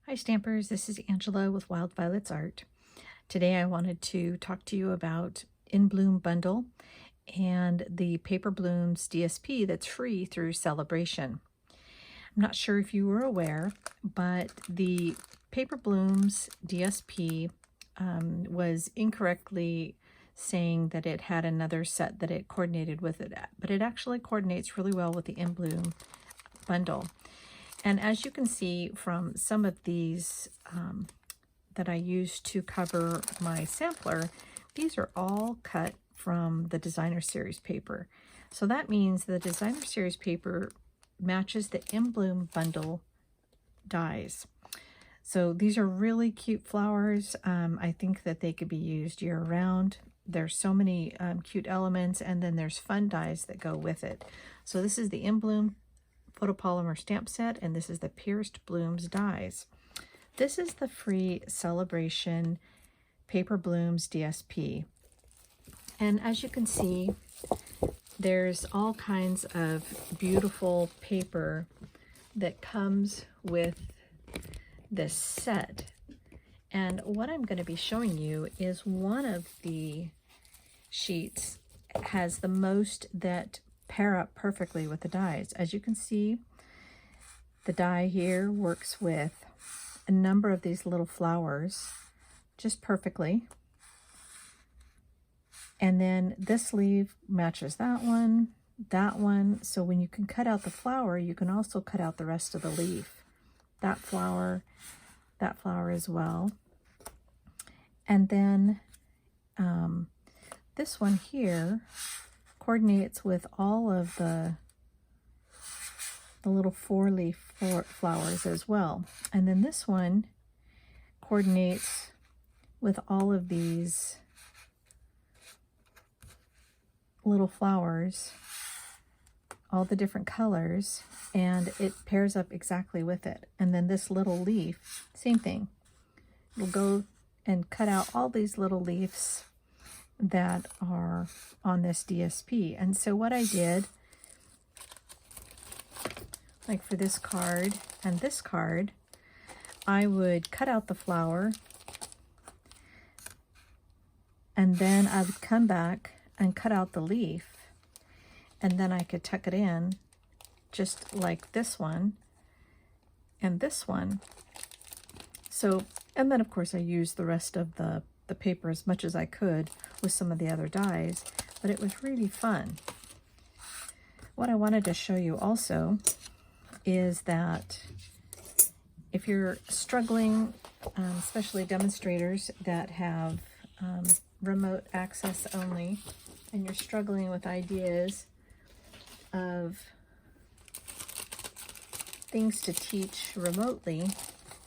Hi Stampers, this is Angela with Wildvioletsart. Today I wanted to talk to you about In Bloom Bundle and the Paper Blooms DSP that's free through Celebration. I'm not sure if you were aware, but the Paper Blooms DSP was incorrectly saying that it had another set that it coordinated with it, but it actually coordinates really well with the In Bloom bundle. And as you can see from some of these that I used to cover my sampler, these are all cut from the Designer Series paper. So that means the Designer Series paper matches the In Bloom bundle dies. So these are really cute flowers. I think that they could be used year-round. There's so many cute elements, and then there's fun dies that go with it. So this is the In Bloom photopolymer stamp set, and this is the Pierced Blooms dies. This is the free Celebration Paper Blooms DSP. And as you can see, there's all kinds of beautiful paper that comes with this set. And what I'm going to be showing you is one of the sheets has the most that pair up perfectly with the dies. As you can see, the die here works with a number of these little flowers just perfectly. And then this sleeve matches that one. So when you can cut out the flower, you can also cut out the rest of the leaf. That flower as well. And then this one here coordinates with all of the little four-leaf flowers as well. And then this one coordinates with all of these little flowers, all the different colors, and it pairs up exactly with it. And then this little leaf, same thing. It'll go and cut out all these little leaves that are on this DSP. And so what I did, like for this card and this card, I would cut out the flower, and then I would come back and cut out the leaf, and then I could tuck it in just like this one and this one. So, and then of course I used the rest of the paper as much as I could with some of the other dies, but it was really fun. What I wanted to show you also is that if you're struggling, especially demonstrators that have remote access only, and you're struggling with ideas of things to teach remotely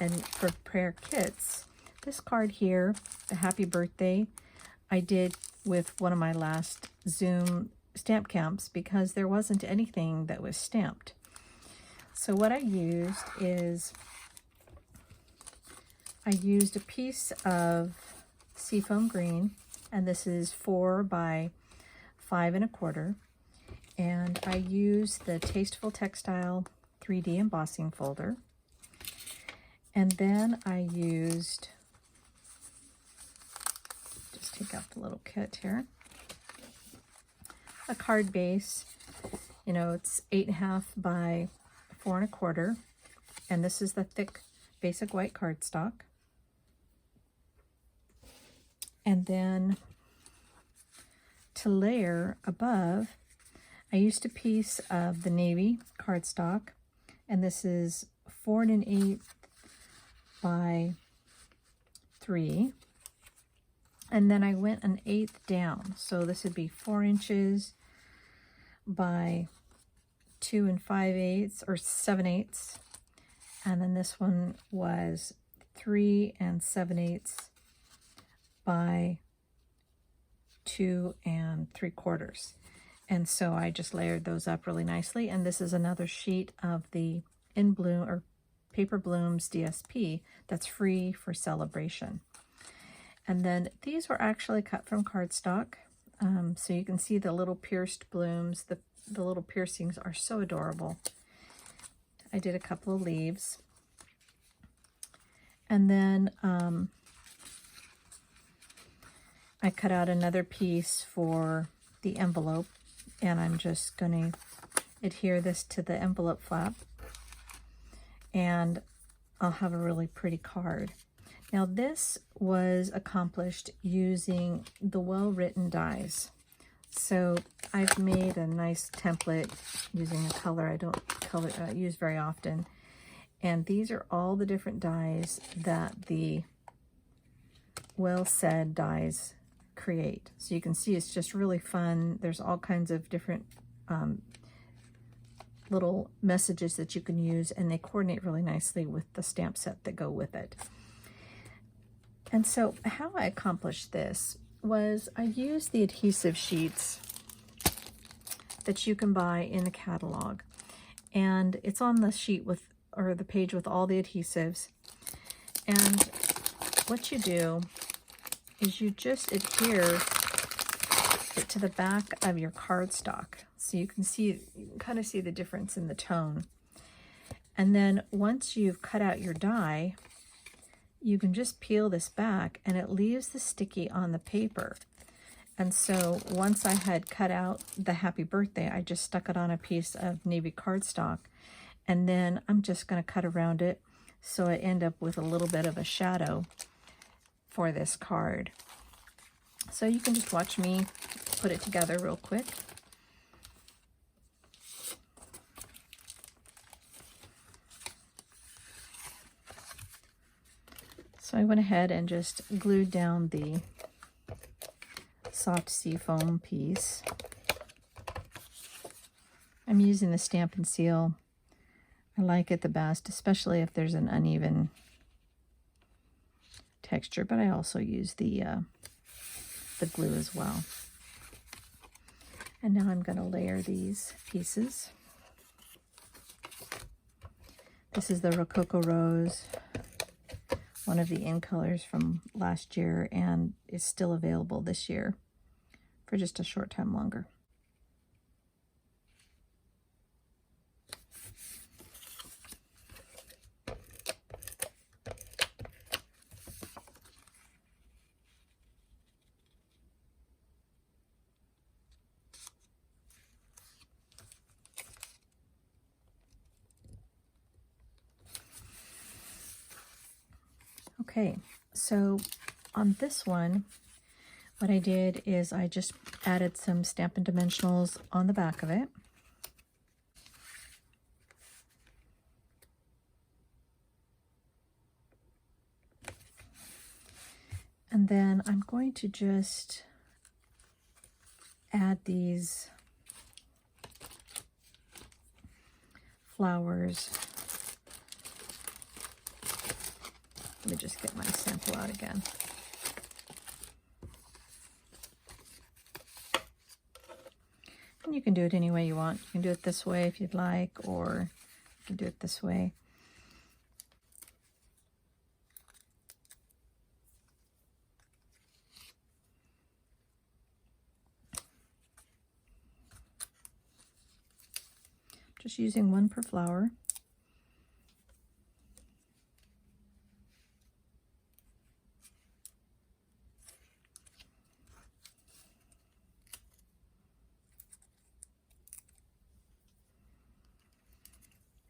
and prepare kits, this card here, the Happy Birthday, I did with one of my last Zoom stamp camps because there wasn't anything that was stamped. So what I used is I used a piece of seafoam green, and this is 4 by 5 1/4, and I used the Tasteful Textile 3D embossing folder, and then I used, just take out the little kit here, a card base. You know, it's 8.5 by 4 1/4, and this is the thick basic white cardstock. And then to layer above, I used a piece of the navy cardstock, and this is 4 1/8 by 3. And then I went 1/8 down. So this would be 4 inches by 2 5/8 or 7/8. And then this one was 3 7/8 by 2 3/4. And so I just layered those up really nicely. And this is another sheet of the In Bloom or Paper Blooms DSP that's free for Celebration. And then these were actually cut from cardstock. So you can see the little pierced blooms. The little piercings are so adorable. I did a couple of leaves. And then I cut out another piece for the envelope, and I'm just going to adhere this to the envelope flap, and I'll have a really pretty card. Now this was accomplished using the well-written dies. So I've made a nice template using a color I don't use very often. And these are all the different dies that the well-said dies create. So you can see it's just really fun. There's all kinds of different little messages that you can use, and they coordinate really nicely with the stamp set that go with it. And so how I accomplished this was I used the adhesive sheets that you can buy in the catalog. And it's on the sheet with, or the page with all the adhesives. And what you do is you just adhere it to the back of your cardstock. So you can kind of see the difference in the tone. And then once you've cut out your die, you can just peel this back and it leaves the sticky on the paper. And so once I had cut out the happy birthday, I just stuck it on a piece of navy cardstock, and then I'm just going to cut around it so I end up with a little bit of a shadow for this card. So you can just watch me put it together real quick. So I went ahead and just glued down the soft seafoam piece. I'm using the Stampin' Seal. I like it the best, especially if there's an uneven texture, but I also use the glue as well. And now I'm going to layer these pieces. This is the Rococo Rose, one of the in colors from last year, and is still available this year for just a short time longer. Okay, so on this one, what I did is I just added some Stampin' Dimensionals on the back of it. And then I'm going to just add these flowers. Let me just get my sample out again. And you can do it any way you want. You can do it this way if you'd like, or you can do it this way. Just using one per flower.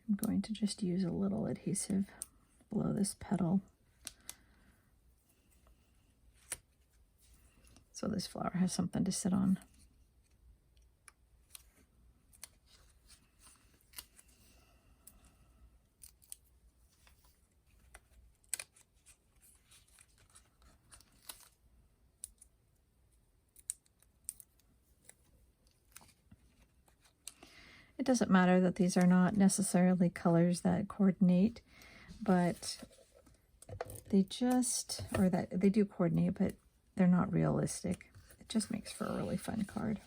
I'm going to just use a little adhesive below this petal, so this flower has something to sit on. It doesn't matter that these are not necessarily colors that coordinate, but they just, or that they do coordinate, but they're not realistic. It just makes for a really fun card.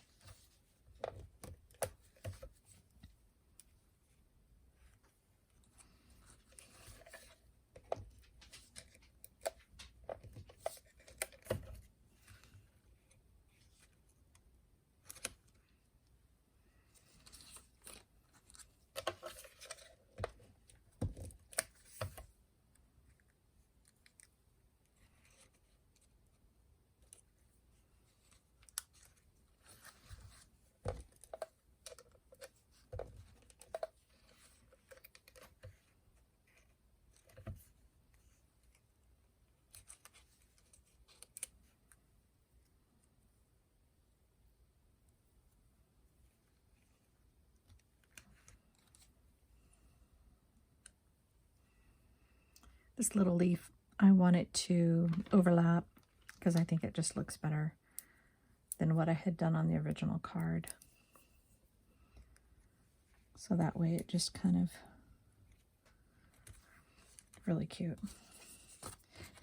This little leaf, I want it to overlap because I think it just looks better than what I had done on the original card. So that way it just kind of really cute.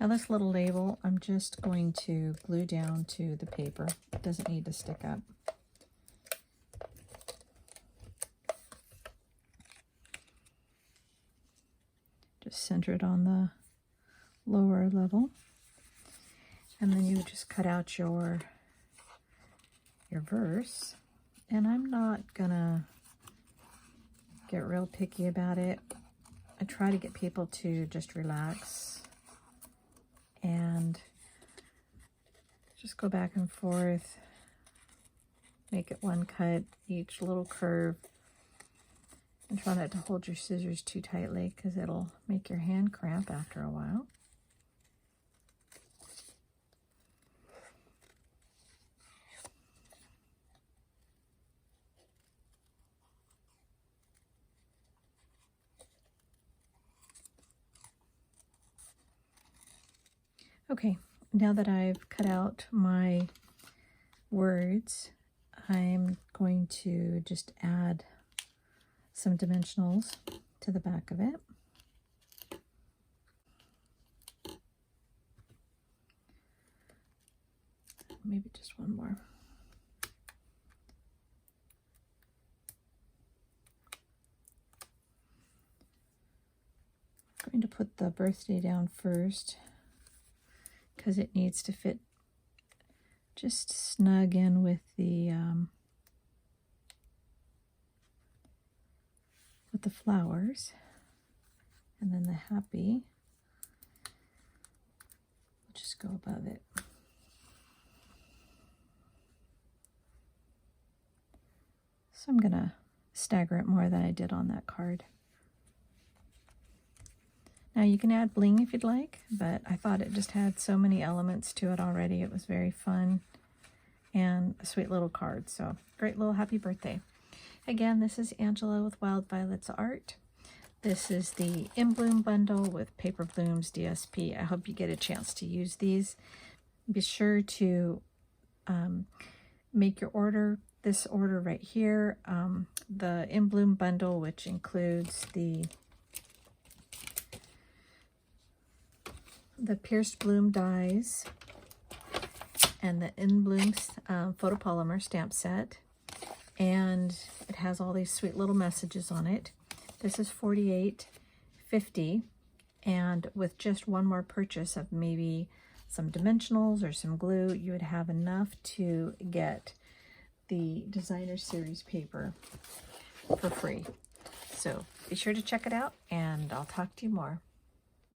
Now this little label, I'm just going to glue down to the paper. It doesn't need to stick up. Just center it on the lower level. And then you just cut out your verse. And I'm not gonna get real picky about it. I try to get people to just relax and just go back and forth, make it one cut, each little curve, and try not to hold your scissors too tightly because it'll make your hand cramp after a while. Okay, now that I've cut out my words, I'm going to just add some dimensionals to the back of it. Maybe just one more. I'm going to put the birthday down first, because it needs to fit just snug in with the flowers, and then the happy will just go above it. So I'm gonna stagger it more than I did on that card. Now you can add bling if you'd like, but I thought it just had so many elements to it already. It was very fun and a sweet little card. So great little happy birthday. Again, this is Angela with Wildvioletsart. This is the In Bloom bundle with Paper Blooms DSP. I hope you get a chance to use these. Be sure to make your order. This order right here, the In Bloom bundle, which includes the pierced bloom dies and the In Bloom photopolymer stamp set, and it has all these sweet little messages on it. This is $48.50, and with just one more purchase of maybe some dimensionals or some glue, you would have enough to get the designer series paper for free. So be sure to check it out, and I'll talk to you more.